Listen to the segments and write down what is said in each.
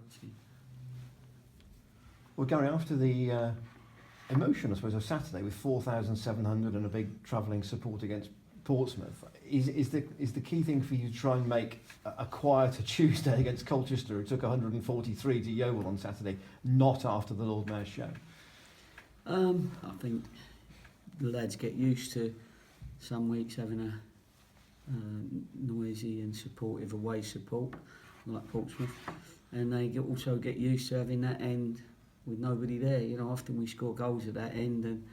priority. Well, Gary, after the emotion, I suppose, of Saturday with 4,700 and a big travelling support against Portsmouth, is the key thing for you to try and make a quieter Tuesday against Colchester, who took 143 to Yeovil on Saturday, not after the Lord Mayor's show? I think the lads get used to some weeks having a noisy and supportive away support like Portsmouth, and they also get used to having that end with nobody there. You know, often we score goals at that end and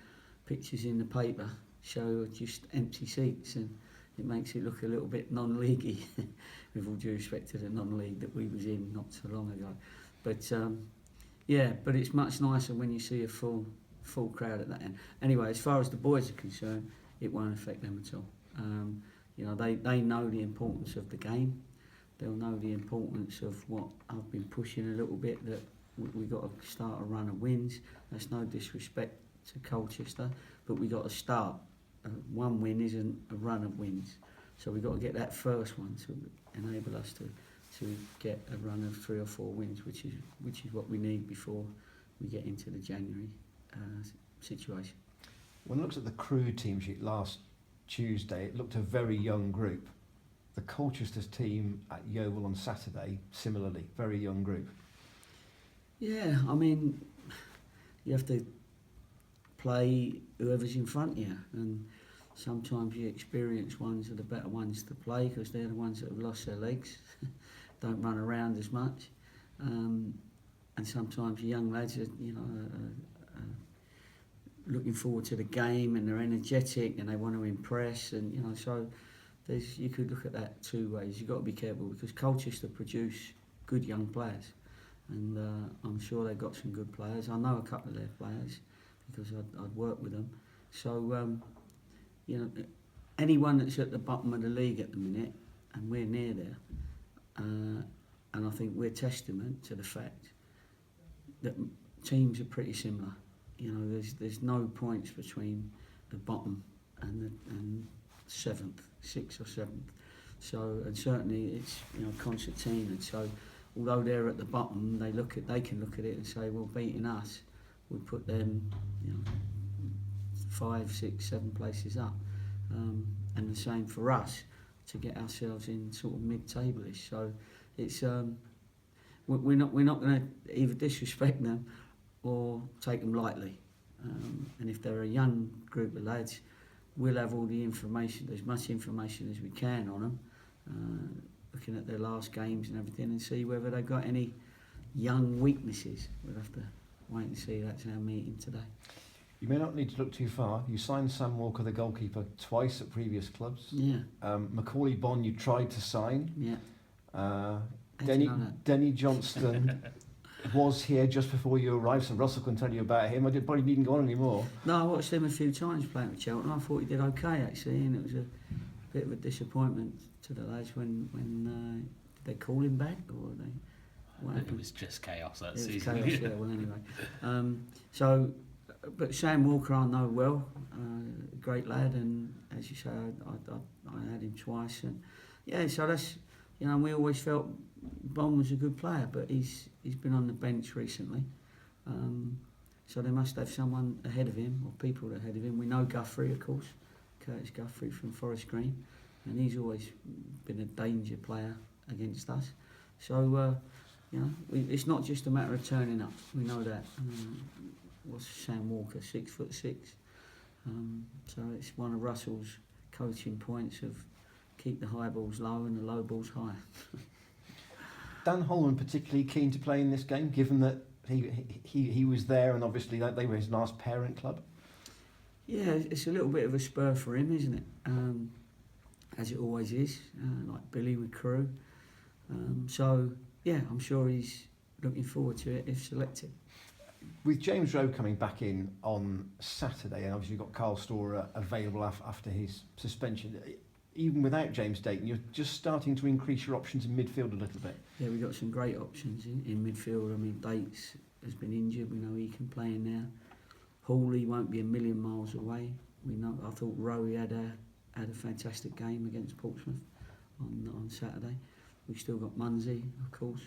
pictures in the paper show just empty seats, and it makes it look a little bit non-leaguey with all due respect to the non-league that we was in not so long ago. But but it's much nicer when you see a full crowd at that end. Anyway, as far as the boys are concerned, it won't affect them at all. You know, they know the importance of the game. They'll know the importance of what I've been pushing a little bit, that we've got to start a run of wins. That's no disrespect to Colchester, but we've got to start. One win isn't a run of wins. So we've got to get that first one to enable us to get a run of 3 or 4 wins, which is what we need before we get into the January situation. When I looked at the Crewe team sheet last Tuesday, it looked a very young group. The Colchester's team at Yeovil on Saturday, similarly, very young group. Yeah, I mean, you have to play whoever's in front of you, and sometimes the experienced ones are the better ones to play because they're the ones that have lost their legs, don't run around as much, and sometimes the young lads are, looking forward to the game and they're energetic and they want to impress, and so you could look at that 2 ways. You've got to be careful because Colchester produce good young players, and I'm sure they've got some good players. I know a couple of their players because I'd worked with them. So, anyone that's at the bottom of the league at the minute, and we're near there, and I think we're testament to the fact that teams are pretty similar. There's no points between the bottom and 7th, 6th or 7th. So, and certainly it's concertina. And so, although they're at the bottom, they can look at it and say, well, beating us would put them, 5, 6, 7 places up, and the same for us to get ourselves in sort of mid-table-ish. So, it's we're not going to either disrespect them or take them lightly. And if they're a young group of lads, we'll have all the information, as much information as we can on them, looking at their last games and everything, and see whether they've got any young weaknesses. We'll have to wait and see. That's our meeting today. You may not need to look too far. You signed Sam Walker, the goalkeeper, twice at previous clubs. Yeah. Macaulay Bonne you tried to sign. Yeah. Denny Johnston was here just before you arrived, so Russell can tell you about him. I probably needn't go on anymore. No, I watched him a few times playing with Cheltenham. I thought he did okay actually, and it was a bit of a disappointment to the lads when did they call him back or they? What happened? It was just chaos that it season. Was chaos, yeah. Well, anyway, but Sam Walker I know well, great lad, and as you say, I had him twice, and yeah, so that's we always felt Bond was a good player, but he's been on the bench recently, so they must have someone ahead of him or people ahead of him. We know Guthrie, of course, Curtis Guthrie from Forest Green, and he's always been a danger player against us. So it's not just a matter of turning up. We know that. What's Sam Walker, 6'6", so it's one of Russell's coaching points of keep the high balls low and the low balls high. Dan Holman particularly keen to play in this game, given that he was there and obviously they were his last parent club. Yeah, it's a little bit of a spur for him, isn't it? As it always is, like Billy with Crewe. So yeah, I'm sure he's looking forward to it if selected. With James Rowe coming back in on Saturday, and obviously you've got Carl Storer available after his suspension, even without James Dayton, you're just starting to increase your options in midfield a little bit. Yeah, we've got some great options in midfield. I mean, Dates has been injured. We know he can play in there. Hawley won't be a million miles away. We know. I thought Rowe had a fantastic game against Portsmouth on Saturday. We've still got Munsey, of course.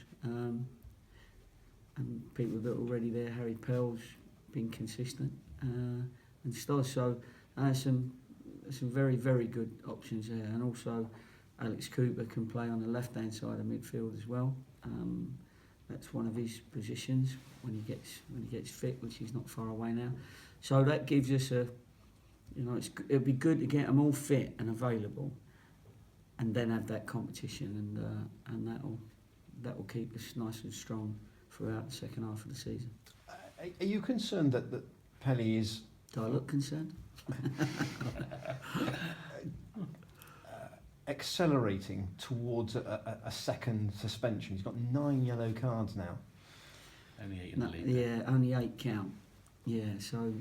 and people that are already there. Harry Pell's been consistent and stuff. So some very, very good options there. And also Alex Cooper can play on the left-hand side of midfield as well. That's one of his positions when he gets fit, which he's not far away now. So that gives us it'll be good to get them all fit and available, and then have that competition, and that'll keep us nice and strong throughout the second half of the season. Are you concerned that Pelly is? Do I look concerned? Accelerating towards a second suspension. He's got 9 yellow cards now. Only 8 in the league. Yeah, only 8 count. Yeah, so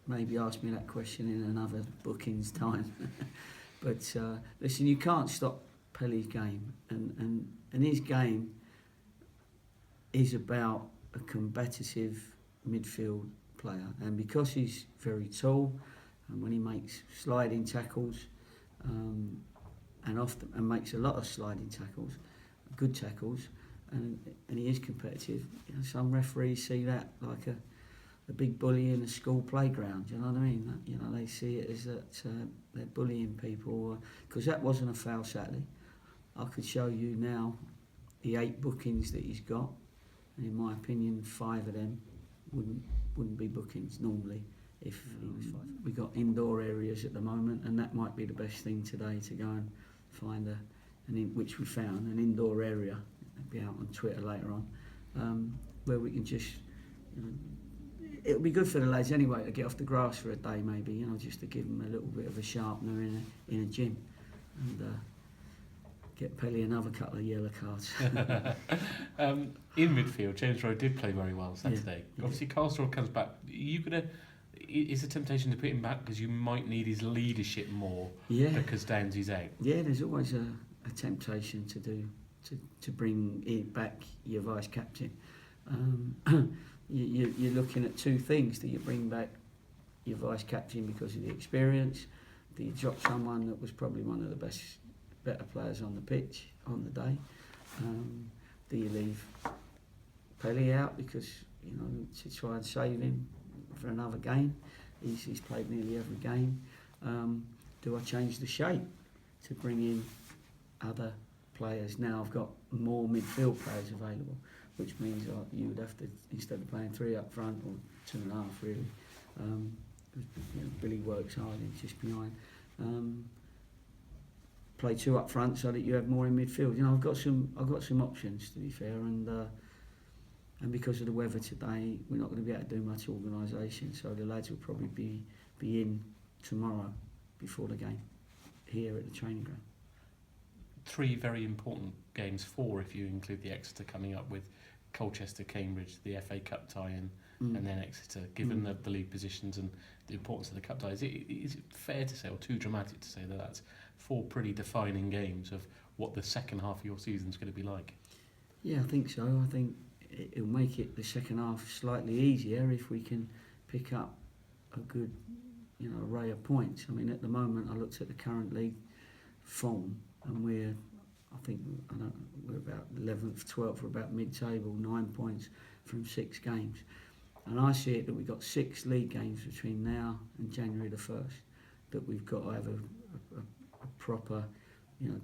maybe ask me that question in another bookings time. But listen, you can't stop Pelly's game, and his game is about a competitive midfield player, and because he's very tall, and when he makes sliding tackles, and often makes a lot of sliding tackles, good tackles, and he is competitive. You know, some referees see that like a big bully in a school playground. You know what I mean? You know, they see it as that they're bullying people, because that wasn't a foul Saturday. I could show you now the 8 bookings that he's got, and in my opinion, 5 of them wouldn't be bookings normally if he was 5. We got indoor areas at the moment, and that might be the best thing today, to go and find which we found, an indoor area. It'll be out on Twitter later on, where we can just, it'll be good for the lads anyway to get off the grass for a day, maybe, just to give them a little bit of a sharpener in a gym, and get Pelly another couple of yellow cards. In midfield, James Rowe did play very well Saturday. Yeah. Obviously, Carlstorff comes back. Is a temptation to put him back because you might need his leadership more? Yeah. Because Downsy's out. Yeah, there's always a temptation to bring back your vice captain. You're looking at 2 things. Do you bring back your vice captain because of the experience? Do you drop someone that was probably one of the better players on the pitch on the day? Do you leave Pelly out because to try and save him for another game? He's played nearly every game. Do I change the shape to bring in other players? Now I've got more midfield players available, which means you would have to, instead of playing 3 up front, or 2.5 really, Billy works hard, he's just behind, play 2 up front so that you have more in midfield. I've got some options, to be fair, and because of the weather today, we're not going to be able to do much organisation, so the lads will probably be in tomorrow before the game here at the training ground. 3 very important games, 4 if you include the Exeter coming up with Colchester, Cambridge, the FA Cup tie-in, and then Exeter. Given the league positions and the importance of the cup ties, is it fair to say, or too dramatic to say, that that's 4 pretty defining games of what the second half of your season is going to be like? Yeah, I think so. I think it'll make it, the second half, slightly easier if we can pick up a good array of points. I mean, at the moment, I looked at the current league form, and we're about 11th, 12th, we're about mid-table, 9 points from 6 games. And I see it that we've got 6 league games between now and January the 1st, that we've got to have a proper,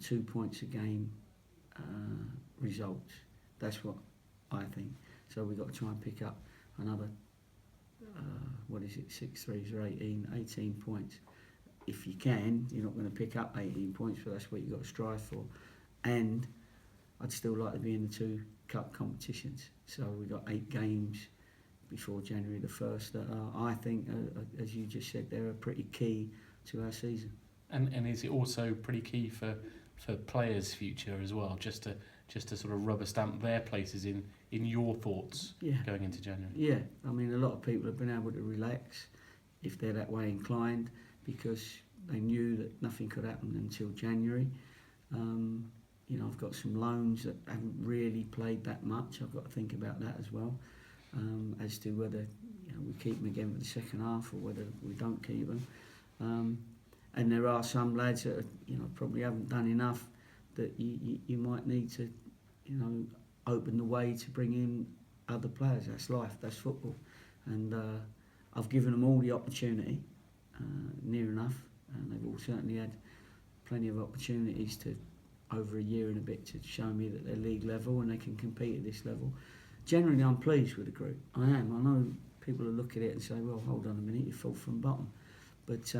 2 points a game results. That's what I think. So we've got to try and pick up another, 6 threes or 18 points. If you can, you're not going to pick up 18 points, but that's what you've got to strive for. And I'd still like to be in the 2 cup competitions. So we've got 8 games before January the 1st that I think, as you just said, they're pretty key to our season. And is it also pretty key for players' future as well, just to sort of rubber stamp their places in your thoughts going into January? Yeah, I mean, a lot of people have been able to relax if they're that way inclined, because they knew that nothing could happen until January. I've got some loans that haven't really played that much. I've got to think about that as well, as to whether we keep them again for the second half or whether we don't keep them. And there are some lads that probably haven't done enough, that you might need to open the way to bring in other players. That's life. That's football, and I've given them all the opportunity, near enough, and they've all certainly had plenty of opportunities to, over a year and a bit, to show me that they're league level and they can compete at this level. Generally, I'm pleased with the group. I am. I know people will look at it and say, well, hold on a minute, you fall from bottom. But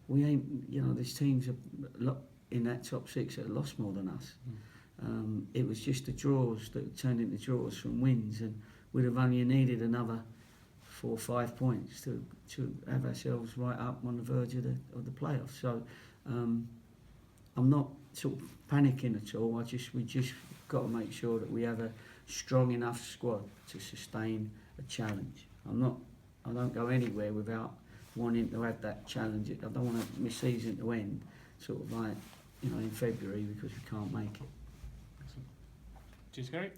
we ain't, you know, there's teams in that top six that lost more than us. It was just the draws that turned into draws from wins, and we'd have only needed another 4 or 5 points to have ourselves right up on the verge of the playoffs. So I'm not sort of panicking at all. We just got to make sure that we have a strong enough squad to sustain a challenge. I don't go anywhere without wanting to have that challenge. I don't want my season to end sort of like, you know, in February because we can't make it. Excellent. Cheers, Gary.